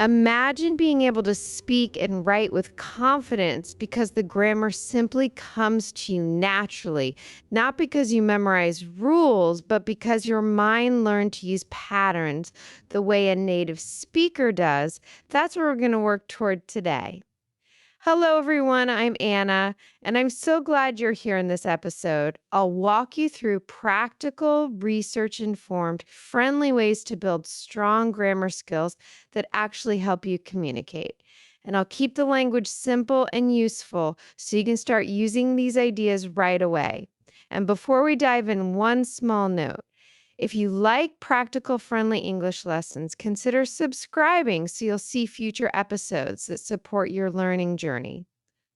Imagine being able to speak and write with confidence because the grammar simply comes to you naturally, not because you memorize rules, but because your mind learned to use patterns the way a native speaker does. That's what we're going to work toward today. Hello, everyone. I'm Anna, and I'm so glad you're here in this episode. I'll walk you through practical, research informed, friendly ways to build strong grammar skills that actually help you communicate. And I'll keep the language simple and useful so you can start using these ideas right away. And before we dive in, one small note. If you like practical, friendly English lessons, consider subscribing so you'll see future episodes that support your learning journey.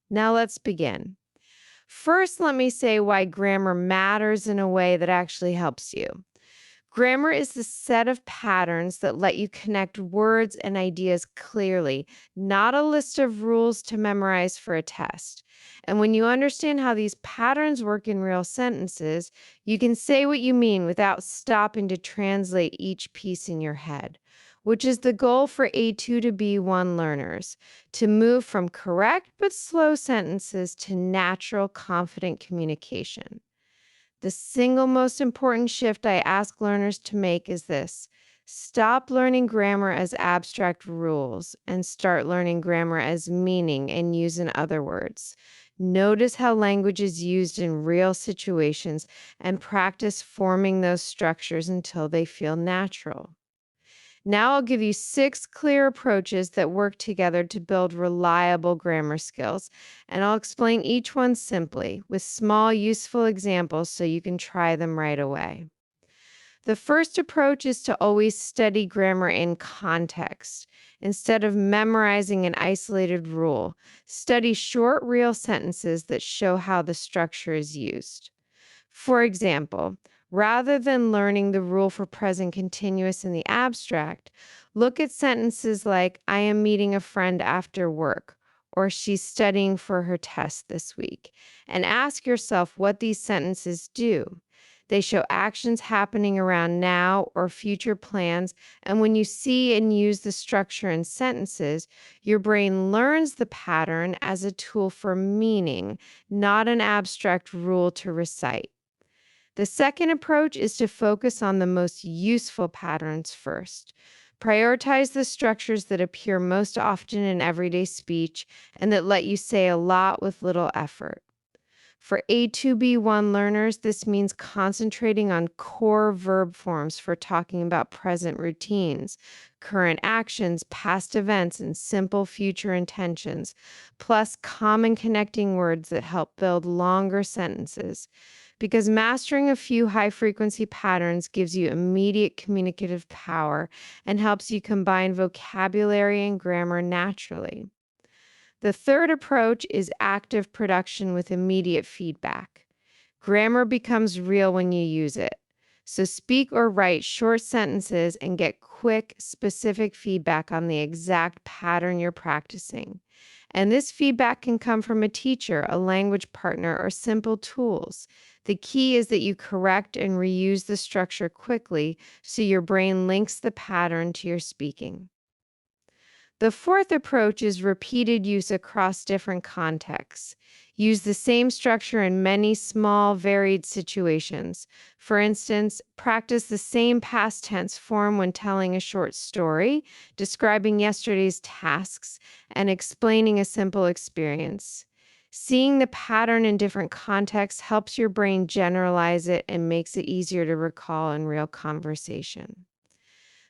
Now let's begin. First, let me say why grammar matters in a way that actually helps you. Grammar is the set of patterns that let you connect words and ideas clearly, not a list of rules to memorize for a test. And when you understand how these patterns work in real sentences, you can say what you mean without stopping to translate each piece in your head, which is the goal for A2 to B1 learners, to move from correct but slow sentences to natural, confident communication. The single most important shift I ask learners to make is this: stop learning grammar as abstract rules and start learning grammar as meaning and use in other words. Notice how language is used in real situations and practice forming those structures until they feel natural. Now I'll give you 6 clear approaches that work together to build reliable grammar skills, and I'll explain each one simply with small, useful examples so you can try them right away. The first approach is to always study grammar in context. Instead of memorizing an isolated rule, study short, real sentences that show how the structure is used. For example, rather than learning the rule for present continuous in the abstract, look at sentences like, I am meeting a friend after work, or she's studying for her test this week, and ask yourself what these sentences do. They show actions happening around now or future plans, and when you see and use the structure in sentences, your brain learns the pattern as a tool for meaning, not an abstract rule to recite. The second approach is to focus on the most useful patterns first. Prioritize the structures that appear most often in everyday speech and that let you say a lot with little effort. For A2-B1 learners, this means concentrating on core verb forms for talking about present routines, current actions, past events, and simple future intentions, plus common connecting words that help build longer sentences. Because mastering a few high-frequency patterns gives you immediate communicative power and helps you combine vocabulary and grammar naturally. The third approach is active production with immediate feedback. Grammar becomes real when you use it. So speak or write short sentences and get quick, specific feedback on the exact pattern you're practicing. And this feedback can come from a teacher, a language partner, or simple tools. The key is that you correct and reuse the structure quickly so your brain links the pattern to your speaking. The fourth approach is repeated use across different contexts. Use the same structure in many small, varied situations. For instance, practice the same past tense form when telling a short story, describing yesterday's tasks, and explaining a simple experience. Seeing the pattern in different contexts helps your brain generalize it and makes it easier to recall in real conversation.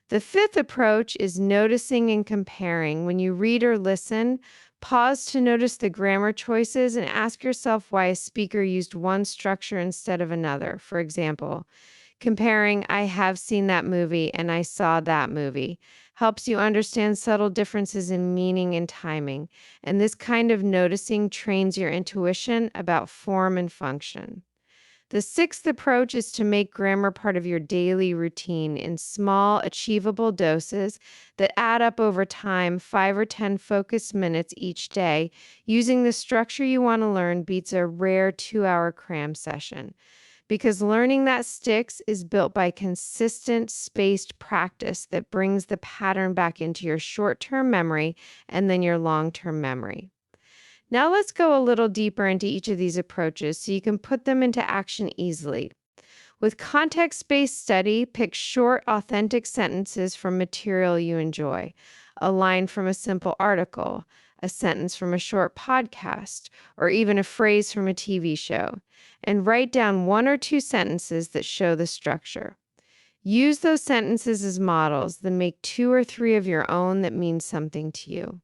The fifth approach is noticing and comparing. When you read or listen, pause to notice the grammar choices and ask yourself why a speaker used one structure instead of another. For example, comparing I have seen that movie and I saw that movie helps you understand subtle differences in meaning and timing. And this kind of noticing trains your intuition about form and function. The sixth approach is to make grammar part of your daily routine in small, achievable doses that add up over time. 5 or 10 focused minutes each day using the structure you want to learn beats a rare 2-hour cram session. because learning that sticks is built by consistent, spaced practice that brings the pattern back into your short-term memory and then your long-term memory. Now let's go a little deeper into each of these approaches so you can put them into action easily. With context-based study, pick short, authentic sentences from material you enjoy, a line from a simple article, a sentence from a short podcast, or even a phrase from a TV show, and write down one or two sentences that show the structure. Use those sentences as models, then make two or three of your own that mean something to you.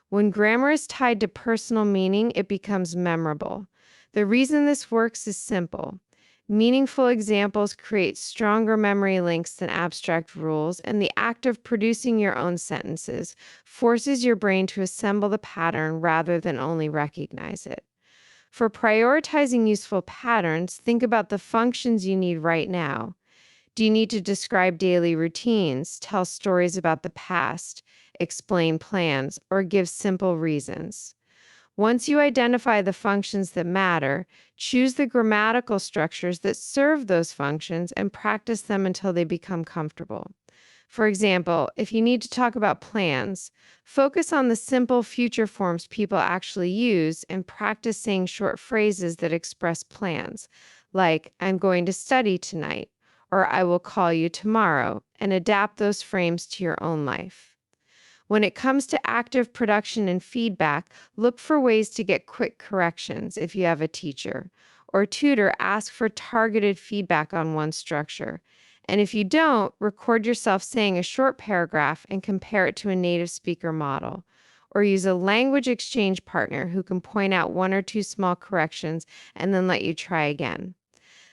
When grammar is tied to personal meaning, it becomes memorable. The reason this works is simple. Meaningful examples create stronger memory links than abstract rules, and the act of producing your own sentences forces your brain to assemble the pattern rather than only recognize it. For prioritizing useful patterns, think about the functions you need right now. Do you need to describe daily routines, tell stories about the past, explain plans, or give simple reasons? Once you identify the functions that matter, choose the grammatical structures that serve those functions and practice them until they become comfortable. For example, if you need to talk about plans, focus on the simple future forms people actually use and practice saying short phrases that express plans, like, I'm going to study tonight, or I will call you tomorrow, and adapt those frames to your own life. When it comes to active production and feedback, look for ways to get quick corrections if you have a teacher. Or tutor, ask for targeted feedback on one structure. And if you don't, record yourself saying a short paragraph and compare it to a native speaker model. Or use a language exchange partner who can point out one or two small corrections and then let you try again.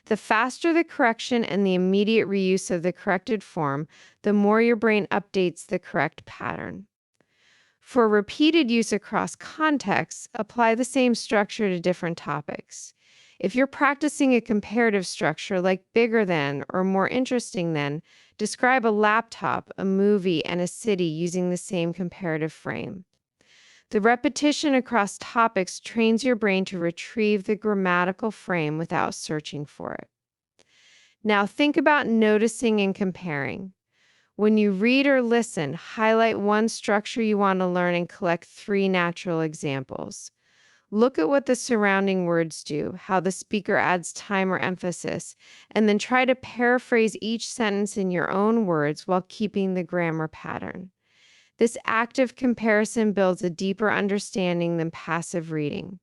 The faster the correction and the immediate reuse of the corrected form, the more your brain updates the correct pattern. For repeated use across contexts, apply the same structure to different topics. If you're practicing a comparative structure like bigger than or more interesting than, describe a laptop, a movie, and a city using the same comparative frame. The repetition across topics trains your brain to retrieve the grammatical frame without searching for it. Now think about noticing and comparing. When you read or listen, highlight one structure you want to learn and collect three natural examples. Look at what the surrounding words do, how the speaker adds time or emphasis, and then try to paraphrase each sentence in your own words while keeping the grammar pattern. This active comparison builds a deeper understanding than passive reading.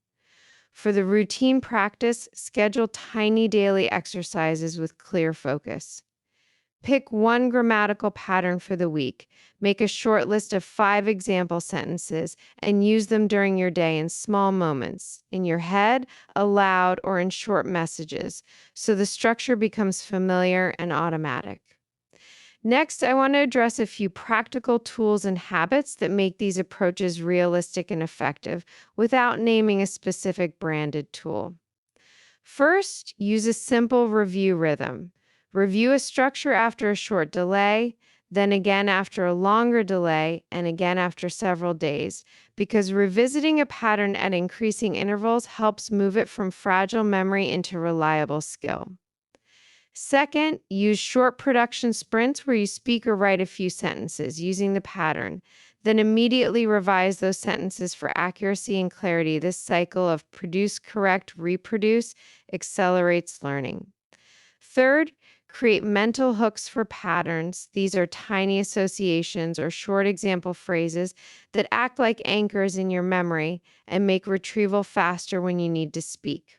For the routine practice, schedule tiny daily exercises with clear focus. Pick one grammatical pattern for the week. Make a short list of 5 example sentences and use them during your day in small moments, in your head, aloud, or in short messages, so the structure becomes familiar and automatic. Next, I want to address a few practical tools and habits that make these approaches realistic and effective without naming a specific branded tool. First, use a simple review rhythm. Review a structure after a short delay, then again after a longer delay, and again after several days, because revisiting a pattern at increasing intervals helps move it from fragile memory into reliable skill. Second, use short production sprints where you speak or write a few sentences using the pattern. Then immediately revise those sentences for accuracy and clarity. This cycle of produce, correct, reproduce accelerates learning. Third, create mental hooks for patterns. These are tiny associations or short example phrases that act like anchors in your memory and make retrieval faster when you need to speak.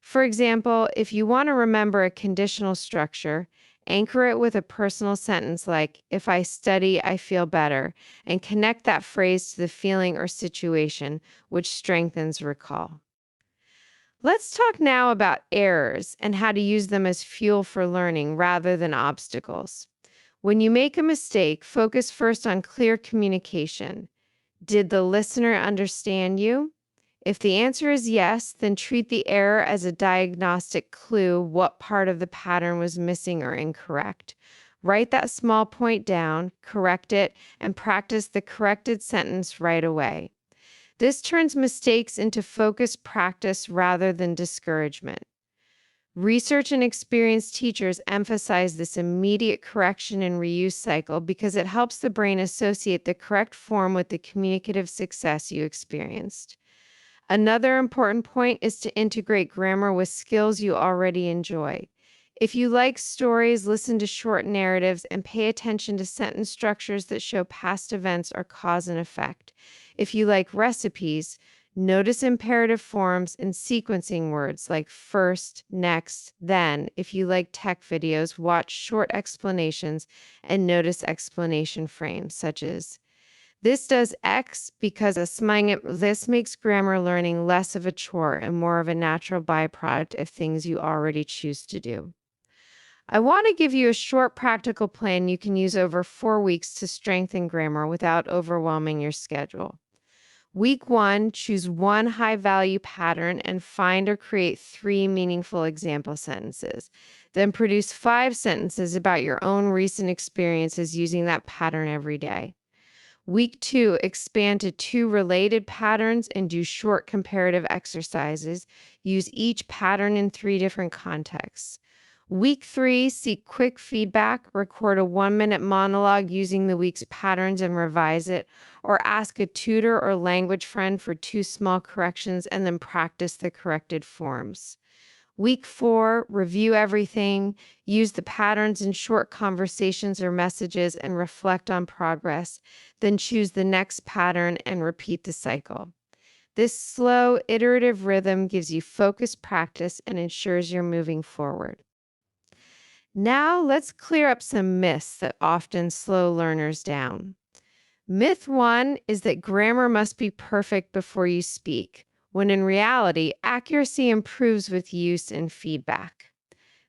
For example, if you want to remember a conditional structure, anchor it with a personal sentence like, if I study, I feel better, and connect that phrase to the feeling or situation, which strengthens recall. Let's talk now about errors and how to use them as fuel for learning rather than obstacles. When you make a mistake, focus first on clear communication. Did the listener understand you? If the answer is yes, then treat the error as a diagnostic clue what part of the pattern was missing or incorrect. Write that small point down, correct it, and practice the corrected sentence right away. This turns mistakes into focused practice rather than discouragement. Research and experienced teachers emphasize this immediate correction and reuse cycle because it helps the brain associate the correct form with the communicative success you experienced. Another important point is to integrate grammar with skills you already enjoy. If you like stories, listen to short narratives, and pay attention to sentence structures that show past events or cause and effect. If you like recipes, notice imperative forms and sequencing words like first, next, then. If you like tech videos, watch short explanations and notice explanation frames such as this does X because this makes grammar learning less of a chore and more of a natural byproduct of things you already choose to do. I want to give you a short practical plan you can use over 4 weeks to strengthen grammar without overwhelming your schedule. Week 1, choose one high value pattern and find or create 3 meaningful example sentences. Then produce 5 sentences about your own recent experiences using that pattern every day. Week 2, expand to 2 related patterns and do short comparative exercises. Use each pattern in 3 different contexts. Week 3, seek quick feedback, record a 1-minute monologue using the week's patterns and revise it, or ask a tutor or language friend for 2 small corrections and then practice the corrected forms. Week 4, review everything, use the patterns in short conversations or messages, and reflect on progress. Then choose the next pattern and repeat the cycle. This slow, iterative rhythm gives you focused practice and ensures you're moving forward. Now, let's clear up some myths that often slow learners down. Myth 1 is that grammar must be perfect before you speak, when in reality, accuracy improves with use and feedback.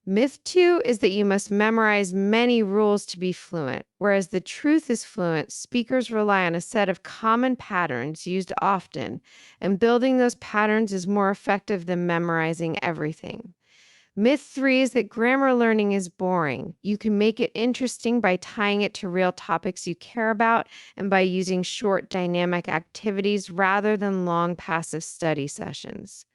Myth 2 is that you must memorize many rules to be fluent, whereas the truth is fluent, speakers rely on a set of common patterns used often, and building those patterns is more effective than memorizing everything. Myth 3 is that grammar learning is boring. You can make it interesting by tying it to real topics you care about and by using short dynamic activities rather than long passive study sessions.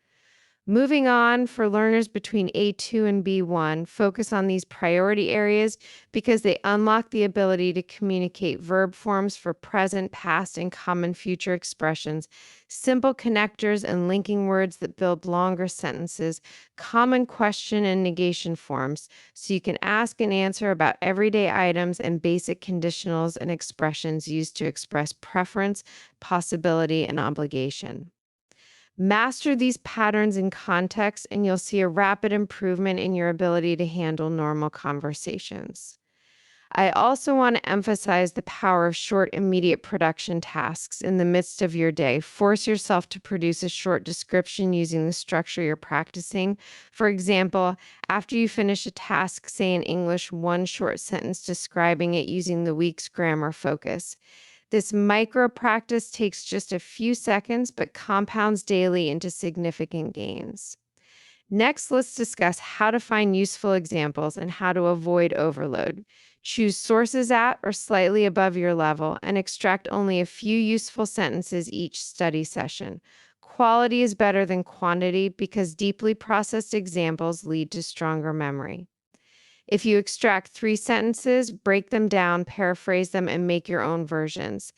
Moving on, for learners between A2 and B1, focus on these priority areas because they unlock the ability to communicate verb forms for present, past, and common future expressions, simple connectors and linking words that build longer sentences, common question and negation forms, so you can ask and answer about everyday items, and basic conditionals and expressions used to express preference, possibility, and obligation. Master these patterns in context, and you'll see a rapid improvement in your ability to handle normal conversations. I also want to emphasize the power of short, immediate production tasks in the midst of your day. Force yourself to produce a short description using the structure you're practicing. For example, after you finish a task, say in English, one short sentence describing it using the week's grammar focus. This micro practice takes just a few seconds but compounds daily into significant gains. Next, let's discuss how to find useful examples and how to avoid overload. Choose sources at or slightly above your level and extract only a few useful sentences each study session. Quality is better than quantity because deeply processed examples lead to stronger memory. If you extract 3 sentences, break them down, paraphrase them, and make your own versions.